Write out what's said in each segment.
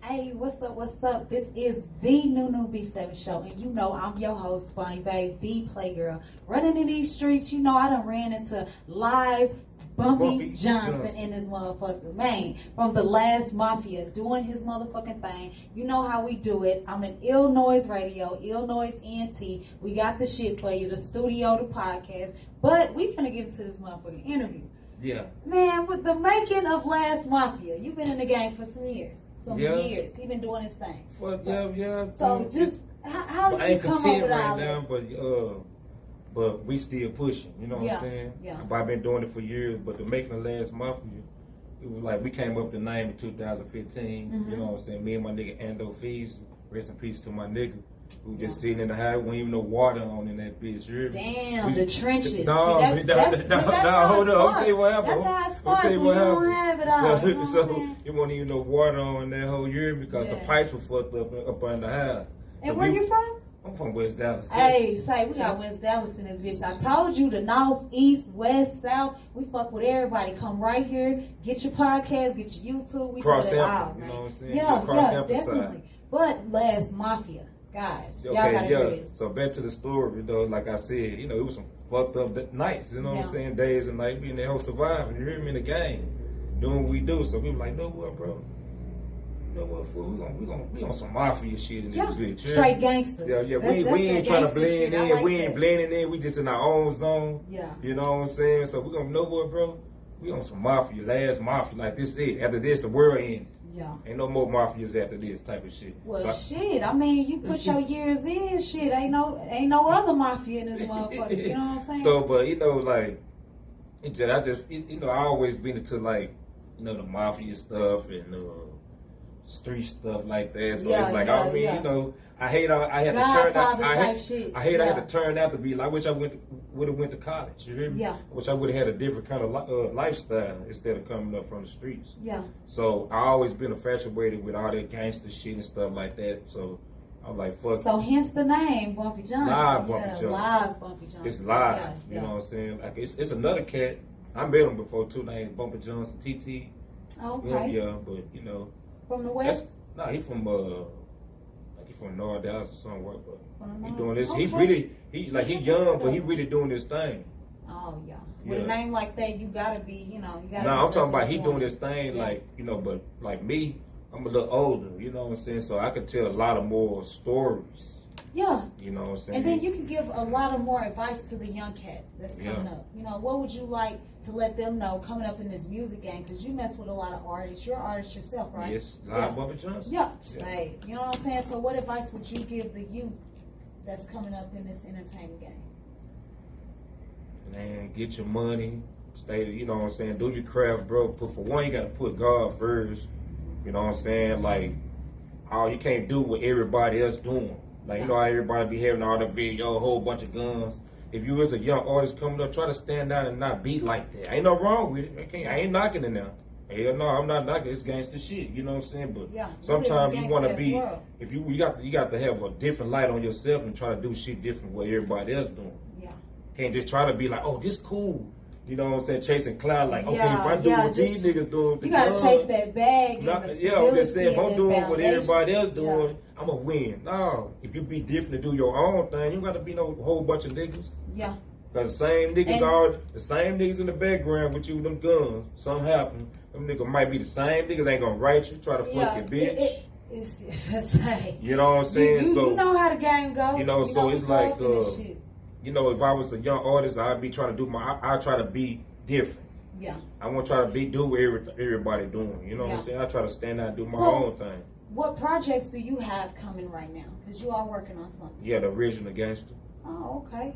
Hey, what's up? What's up? This is the new B7 show, and you know I'm your host, Bonnie Babe, the Playgirl. Running in these streets, you know I done ran into live Bumpy Johnson in this motherfucker. Man, from the last Mafia, doing his motherfucking thing. You know how we do it. I'm in Illinois Radio, Illinois NT. We got the shit for you, the studio, the podcast. But we finna get into this motherfucking interview. Yeah. Man, with the making of last Mafia, you've been in the game for some years. Years. He been doing his thing. Well, So just how did you come up with all that? But we still pushing. You know what I'm saying? Yeah. I've been doing it for years. But the making of last Mafia, it was like we came up with the name in 2015. Mm-hmm. You know what I'm saying? Me and my nigga Ando Fees, rest in peace to my nigga. We just sitting in the house, we even no water on in that bitch. Damn, the trenches. No, hold up. I'll tell you what happened. That's how it starts when you don't have it all. You know so it wasn't even no water on that whole year because the pipes were fucked up in the house. And where you from? I'm from West Dallas. Hey, we got West Dallas in this bitch. I told you the north, east, west, south. We fuck with everybody. Come right here, get your podcast, get your YouTube. We cross put it out, man. You know what I'm saying? Yeah, definitely. But last Mafia. Guys, y'all gotta hear this. So back to the story, you know, like I said, you know, it was some fucked up nights, you know what I'm saying, days and nights, being the whole surviving, you hear me, in the game, doing what we do. So we were like, know what, bro? You know what, fool? We on some Mafia shit in this bitch. Straight gangsters. Yeah. We ain't trying to blend in. Like we ain't blending in. We just in our own zone. Yeah. You know what I'm saying? So we gonna know what, bro? We on some Mafia, last Mafia. Like this it. After this, the world ends. Yeah. Ain't no more mafias after this type of shit. Well, shit. I mean, you put your years in, shit. Ain't no other mafia in this motherfucker. You know what I'm saying? So, but you know, like, I always been into like, you know, the mafia stuff and street stuff like that. So it's like, you know, I had to turn out to be like. I wish I would have went to college. You hear me? Yeah. I wish I would have had a different kind of lifestyle instead of coming up from the streets. Yeah. So I always been infatuated with all that gangster shit and stuff like that. So I'm like, fuck. So hence the name Bumpy Johnson. Live Bumpy Johnson. Live Bumpy Johnson. It's live. You know what I'm saying? Like it's another cat. I met him before too. Named Bumpy Johnson, TT. Okay. Yeah, but you know. From the west. He from North Dallas or somewhere, but he doing this. Okay. He young, but he really doing this thing. Oh yeah. With a name like that, you gotta be, you know, I'm talking about he doing this thing like, you know, but like me, I'm a little older, you know what I'm saying? So I could tell a lot of more stories. Yeah. You know what I'm saying? And then you can give a lot of more advice to the young cats that's coming up. You know, what would you like to let them know coming up in this music game? Because you mess with a lot of artists. You're an artist yourself, right? Yes, live Bumpy Johnson. Yeah. Hey, you know what I'm saying? So what advice would you give the youth that's coming up in this entertainment game? Man, get your money. Stay, you know what I'm saying? Do your craft, bro. For one, you got to put God first. You know what I'm saying? Like, you can't do what everybody else doing. Like, you know how everybody be having all the video, a whole bunch of guns. If you as a young artist coming up, try to stand out and not be like that. Ain't no wrong with it. I ain't knocking it now. Hell no, I'm not knocking. It's gangster shit. You know what I'm saying? But sometimes you want to be, if you got to have a different light on yourself and try to do shit different what everybody else doing. Yeah. Can't just try to be like, oh, this cool. You know what I'm saying? Chasing cloud, like, okay, if I do what these niggas doing, you gotta chase that bag. I'm just saying, if I'm doing what everybody else doing, I'm gonna win. No, if you be different and do your own thing, you gotta be no whole bunch of niggas. Yeah. Cause the same niggas in the background with you with them guns. Something happen. Them niggas might be the same niggas ain't gonna write you, try to fuck your bitch. You know what I'm saying? You know how the game goes. You know, so it's like you know, if I was a young artist, I'd be trying to do I try to be different. Yeah. I won't try to do what everybody doing. You know what I'm saying? I try to stand out and do my own thing. What projects do you have coming right now? Because you are working on something. Yeah, the Original Gangster. Oh, okay.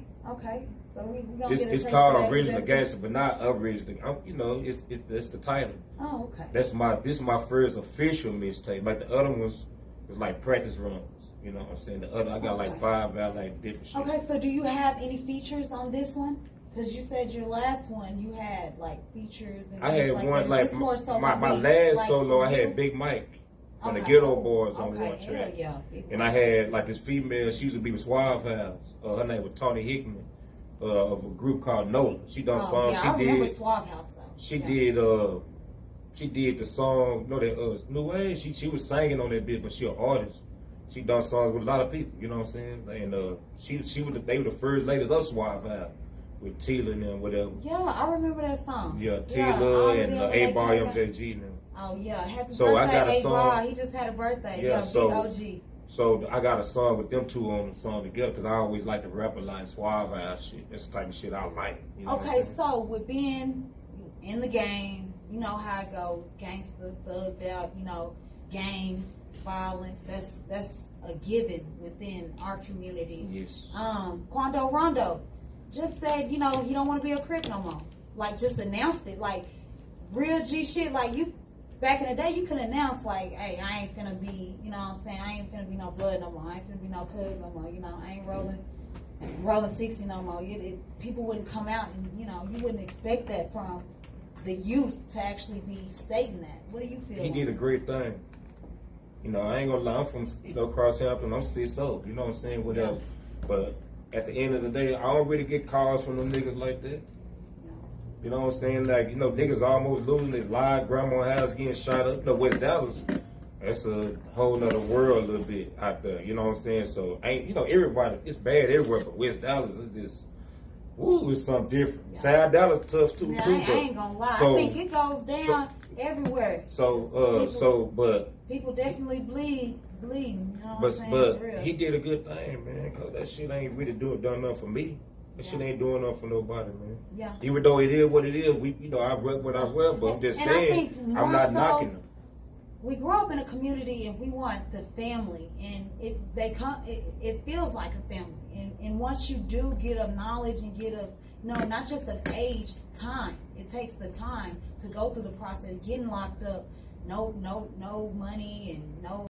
So we gonna it's called Original Gangster, but not Original. You know, it's the title. Oh, okay. This is my first official mixtape. Like the other ones was like practice runs. You know what I'm saying? The other, I got like 5 out like different shit. Okay, so do you have any features on this one? Because you said your last one you had like features. And I had one like my last solo. I had Big Mike from the Ghetto Boys on one track. Yeah. And I had like this female. She used to be with Suave House. Her name was Tony Hickman of a group called Nola. She done songs. I remember Suave House though. She did she did the song, you know that New Age. She was singing on that bit, but she an artist. She done songs with a lot of people, you know what I'm saying? And they were the first ladies of Suave Vibe with Tila and them, whatever. Yeah, I remember that song. Yeah, Tila and A-Bar MJG and them. Oh yeah, happy So birthday, I got a song. He just had a birthday. Yeah, so big OG. So I got a song with them two on the song together because I always like to rap a lot Suave Vibe shit. That's the type of shit I like. You know Okay, so with being in the game, you know how it go, gangster, thugged out, you know, gangs, violence. That's a given within our communities. Yes. Quando Rondo just said, you know, he don't want to be a Crip no more. Like, just announced it. Like, real G shit. Like, you, back in the day, you could announce, like, hey, I ain't finna be, you know what I'm saying? I ain't finna be no blood no more. I ain't finna be no cuz no more. You know, I ain't rolling 60 no more. People wouldn't come out and, you know, you wouldn't expect that from the youth to actually be stating that. What do you feel? He did a great thing. You know, I ain't gonna lie, I'm from, you know, Crosshampton, I'm 6'0", you know what I'm saying, whatever. Yeah. But at the end of the day, I don't really get calls from them niggas like that. No. You know what I'm saying? Like, you know, niggas almost losing their lives, grandma's house getting shot up. You know, West Dallas, that's a whole nother world a little bit out there, you know what I'm saying? So, you know, everybody, it's bad everywhere, but West Dallas is just, woo, it's something different. Yeah. South Dallas tough too, I ain't gonna lie. So, I think it goes down everywhere. But people definitely bleeding. You know what I'm saying? But he did a good thing, man. Cause that shit ain't really done nothing for me. That shit ain't doing nothing for nobody, man. Yeah. Even though it is what it is, you know, I rep what I rep, but I'm just saying, I'm not knocking them. We grow up in a community and we want the family, and it feels like a family. And once you do get of knowledge and get of, you know, not just of age, time. It takes the time to go through the process, getting locked up, no money and no